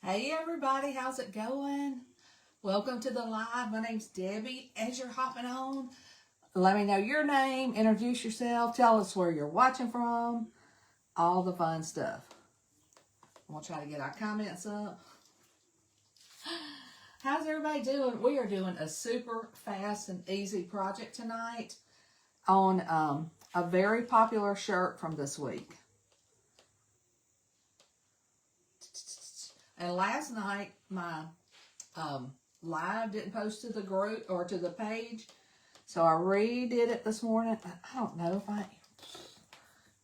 Hey everybody, how's it going? Welcome to the live. My name's Debbie. As you're hopping on, let me know your name, introduce yourself, tell us where you're watching from, all the fun stuff. We'll try to get our comments up. How's everybody doing? We are doing a super fast and easy project tonight on a very popular shirt from this week. And last night, my live didn't post to the group or to the page. So I redid it this morning. I don't know if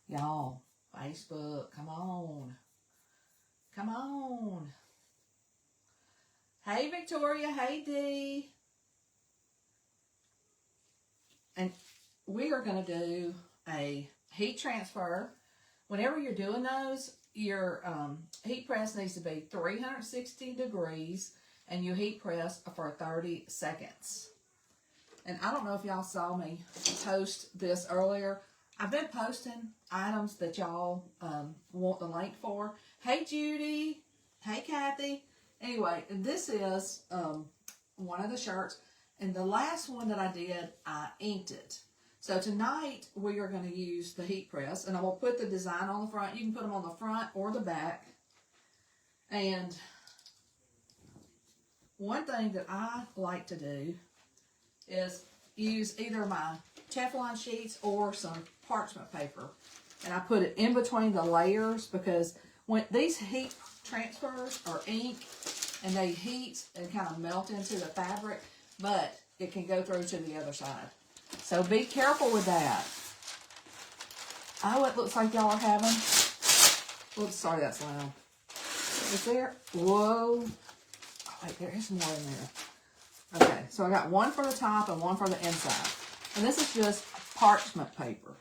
y'all, Facebook, come on. Come on. Hey, Victoria. Hey, Dee. And we are going to do a heat transfer. Whenever you're doing those, your heat press needs to be 360 degrees and you heat press for 30 seconds. And I don't know if y'all saw me post this earlier. I've been posting items that y'all want the link for. Hey Judy, hey Kathy. Anyway, this is one of the shirts, and the last one that I did, I inked it. So tonight, we are going to use the heat press, and I will put the design on the front. You can put them on the front or the back. And one thing that I like to do is use either my Teflon sheets or some parchment paper. And I put it in between the layers because when these heat transfers are ink, and they heat and kind of melt into the fabric, but it can go through to the other side. So be careful with that. Oh, it looks like y'all are having... Oops, sorry, that's loud. Is there... Whoa. Oh, wait, there is more in there. Okay, so I got one for the top and one for the inside. And this is just parchment paper.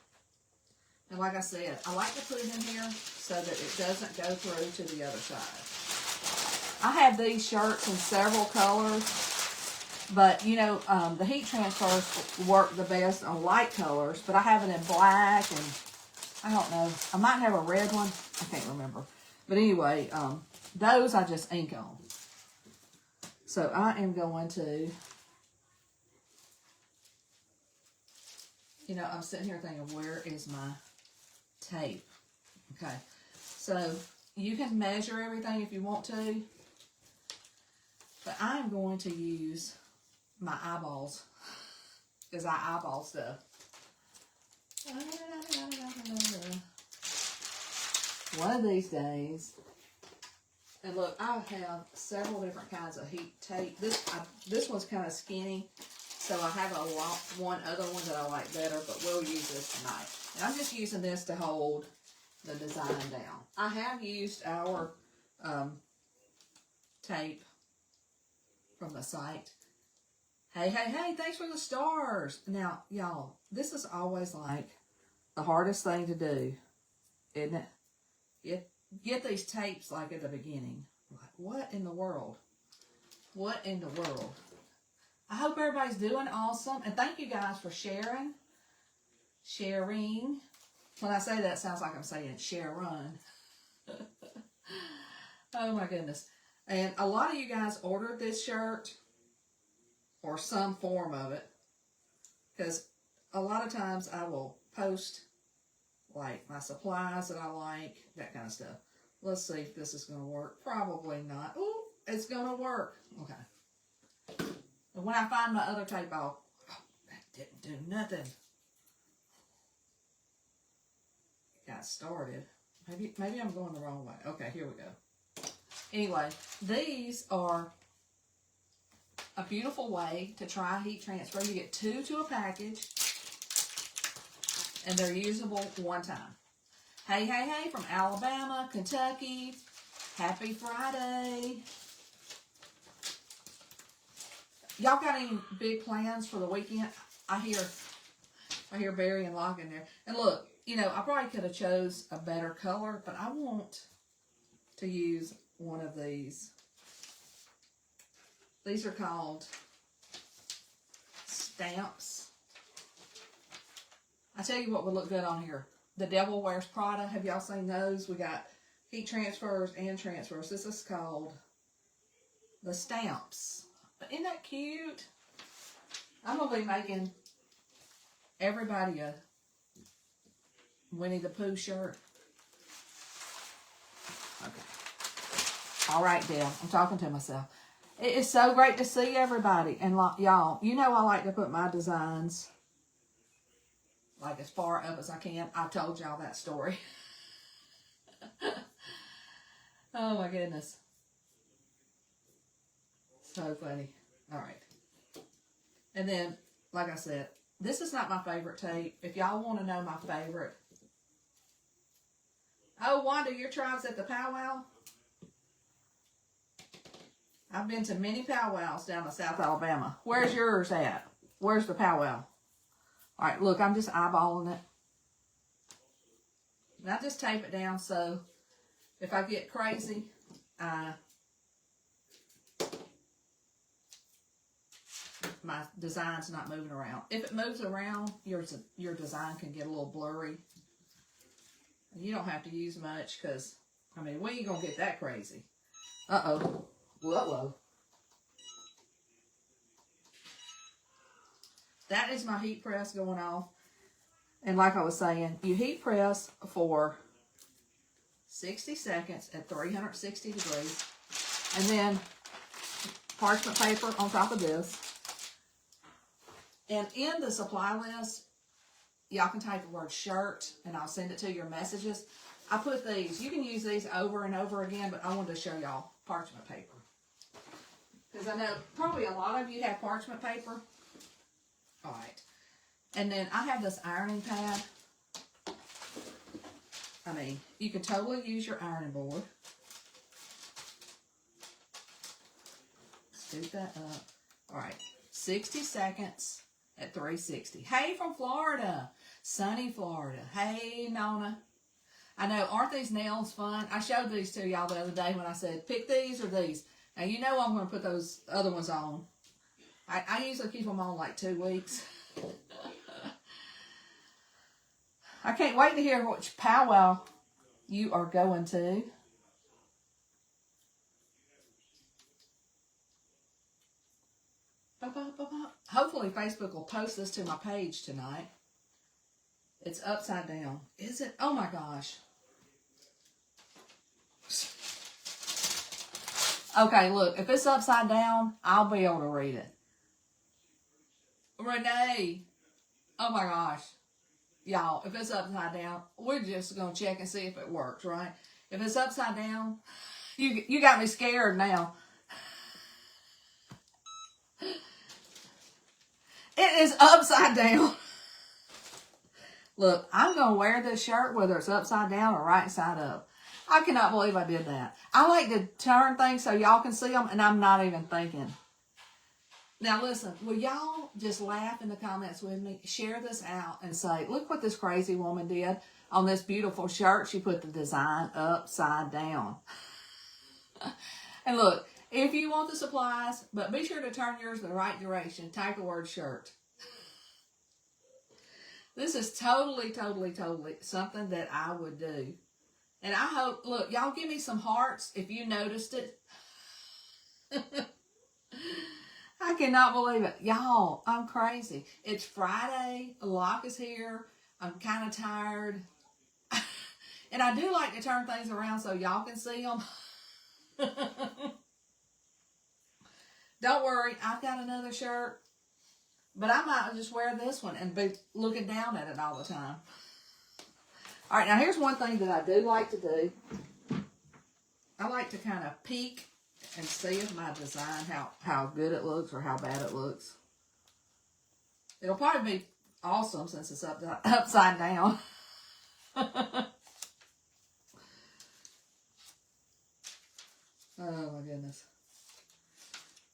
And like I said, I like to put it in here so that it doesn't go through to the other side. I have these shirts in several colors. But, you know, the heat transfers work the best on light colors. But I have it in black and, I don't know. I might have a red one. I can't remember. But anyway, those I just ink on. So I am going to, you know, I'm sitting here thinking, where is my tape? Okay. So you can measure everything if you want to. But I am going to use my eyeballs, because I eyeball stuff. One of these days, and look, I have several different kinds of heat tape. This one's kind of skinny, so I have one other one that I like better, but we'll use this tonight. And I'm just using this to hold the design down. I have used our tape from the site. Hey, hey, hey, thanks for the stars. Now, y'all, this is always like the hardest thing to do, isn't it? Get these tapes like at the beginning. Like, what in the world? What in the world? I hope everybody's doing awesome. And thank you guys for sharing. Sharing. When I say that, it sounds like I'm saying Sharon. Oh my goodness. And a lot of you guys ordered this shirt or some form of it, because a lot of times I will post like my supplies that I like, that kind of stuff. Let's see if this is going to work. Probably not. Ooh, it's going to work. Okay. And when I find my other tape, that didn't do nothing. Got started. Maybe I'm going the wrong way. Okay, here we go. Anyway, these are a beautiful way to try heat transfer. You get 2 to a package, and they're usable one time. Hey, hey, hey, from Alabama, Kentucky. Happy Friday. Y'all got any big plans for the weekend? I hear Barry and Locke in there. And look, you know, I probably could have chose a better color, but I want to use one of these. These are called stamps. I tell you what would look good on here. The Devil Wears Prada. Have y'all seen those? We got heat transfers and transfers. This is called the stamps. Isn't that cute? I'm going to be making everybody a Winnie the Pooh shirt. Okay. All right, Dale. I'm talking to myself. It is so great to see everybody. And y'all, you know I like to put my designs like as far up as I can. I told y'all that story. Oh my goodness. So funny. All right. And then, like I said, this is not my favorite tape. If y'all want to know my favorite. Oh, Wanda, your tribe's at the powwow? I've been to many powwows down in South Alabama. Where's yours at? Where's the powwow? All right, look, I'm just eyeballing it. And I just tape it down so if I get crazy, my design's not moving around. If it moves around, your design can get a little blurry. And you don't have to use much because, I mean, we ain't going to get that crazy. Uh-oh. Whoa. That is my heat press going off. And like I was saying, you heat press for 60 seconds at 360 degrees. And then parchment paper on top of this. And in the supply list, y'all can type the word shirt and I'll send it to your messages. I put these, you can use these over and over again, but I wanted to show y'all parchment paper. Because I know probably a lot of you have parchment paper. All right. And then I have this ironing pad. I mean, you can totally use your ironing board. Scoop that up. All right. 60 seconds at 360. Hey, from Florida. Sunny Florida. Hey, Nona. I know, aren't these nails fun? I showed these to y'all the other day when I said, pick these or these. Now, you know I'm going to put those other ones on. I usually keep them on like 2 weeks. I can't wait to hear which powwow you are going to. Hopefully Facebook will post this to my page tonight. It's upside down. Is it? Oh my gosh. Okay, look. If it's upside down, I'll be able to read it. Renee. Oh my gosh. Y'all, if it's upside down, we're just going to check and see if it works, right? If it's upside down, you got me scared now. It is upside down. Look, I'm going to wear this shirt whether it's upside down or right side up. I cannot believe I did that. I like to turn things so y'all can see them, and I'm not even thinking. Now, listen, will y'all just laugh in the comments with me? Share this out and say, look what this crazy woman did on this beautiful shirt. She put the design upside down. And look, if you want the supplies, but be sure to turn yours the right direction. Type the word shirt. This is totally something that I would do. And I hope, look, y'all give me some hearts if you noticed it. I cannot believe it. Y'all, I'm crazy. It's Friday. Locke is here. I'm kind of tired. And I do like to turn things around so y'all can see them. Don't worry. I've got another shirt. But I might just wear this one and be looking down at it all the time. All right, now here's one thing that I do like to do. I like to kind of peek and see if my design, how good it looks or how bad it looks. It'll probably be awesome since it's upside down. Oh my goodness.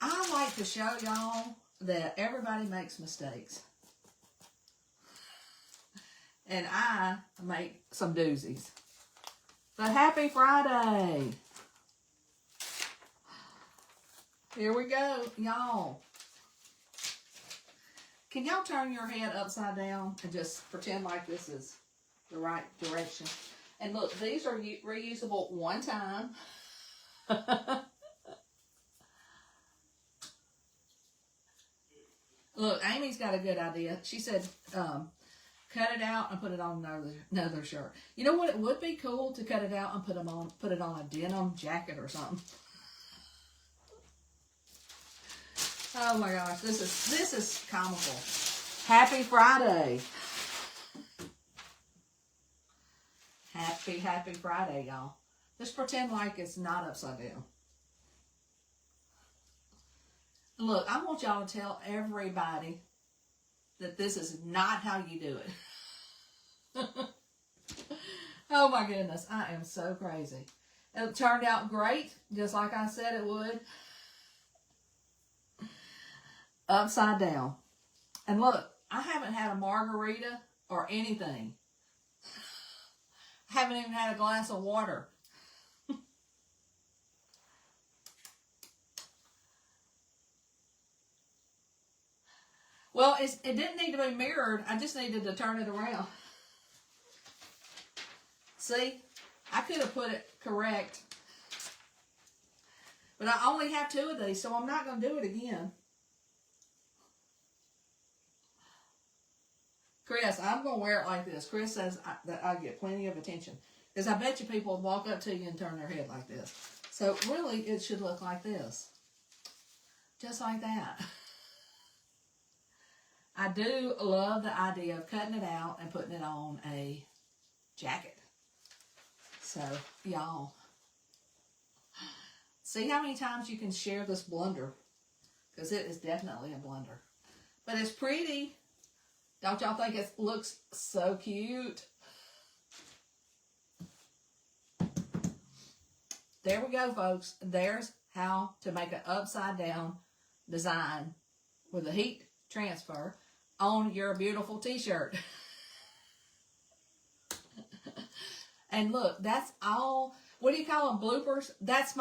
I like to show y'all that everybody makes mistakes. And I make some doozies. But happy Friday. Here we go, y'all. Can y'all turn your head upside down and just pretend like this is the right direction? And look, these are reusable one time. Look, Amy's got a good idea. She said, cut it out and put it on another shirt. You know what? It would be cool to cut it out and put it on a denim jacket or something. Oh my gosh, this is comical. Happy Friday. Happy Friday, y'all. Just pretend like it's not upside down. Look, I want y'all to tell everybody that this is not how you do it. Oh my goodness, I am so crazy. It turned out great, just like I said it would. Upside down. And look, I haven't had a margarita or anything. I haven't even had a glass of water. Well, it didn't need to be mirrored. I just needed to turn it around. See? I could have put it correct. But I only have 2 of these, so I'm not going to do it again. Chris, I'm going to wear it like this. Chris says that I get plenty of attention. Because I bet you people will walk up to you and turn their head like this. So really, it should look like this. Just like that. I do love the idea of cutting it out and putting it on a jacket. So, y'all, see how many times you can share this blunder? Because it is definitely a blunder. But it's pretty. Don't y'all think it looks so cute? There we go, folks. There's how to make an upside down design with a heat transfer on your beautiful t-shirt. And look, that's all, what do you call them, bloopers? That's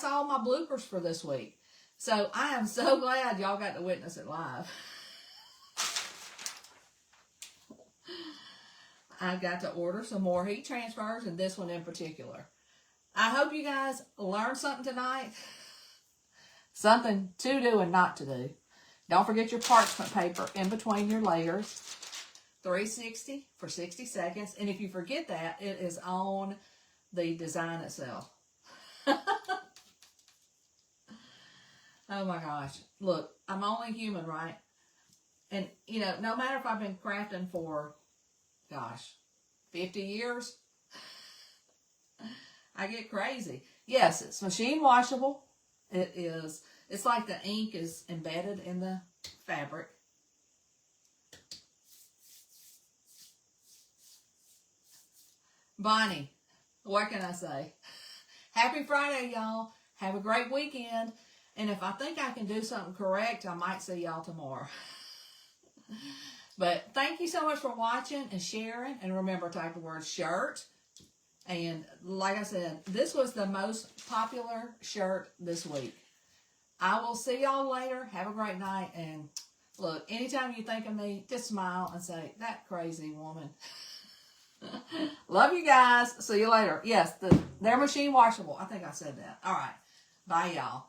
all my bloopers for this week. So I am so glad y'all got to witness it live. I got to order some more heat transfers, and this one in particular. I hope you guys learned something tonight. Something to do and not to do. Don't forget your parchment paper in between your layers. 360 for 60 seconds. And if you forget that, it is on the design itself. Oh my gosh. Look, I'm only human, right? And, you know, no matter if I've been crafting for, gosh, 50 years, I get crazy. Yes, it's machine washable. It is. It's like the ink is embedded in the fabric. Bonnie, what can I say? Happy Friday, y'all. Have a great weekend. And if I think I can do something correct, I might see y'all tomorrow. But thank you so much for watching and sharing. And remember, type the word shirt. And like I said, this was the most popular shirt this week. I will see y'all later. Have a great night. And look, anytime you think of me, just smile and say, that crazy woman. Love you guys. See you later. Yes, they're machine washable. I think I said that. All right. Bye, y'all.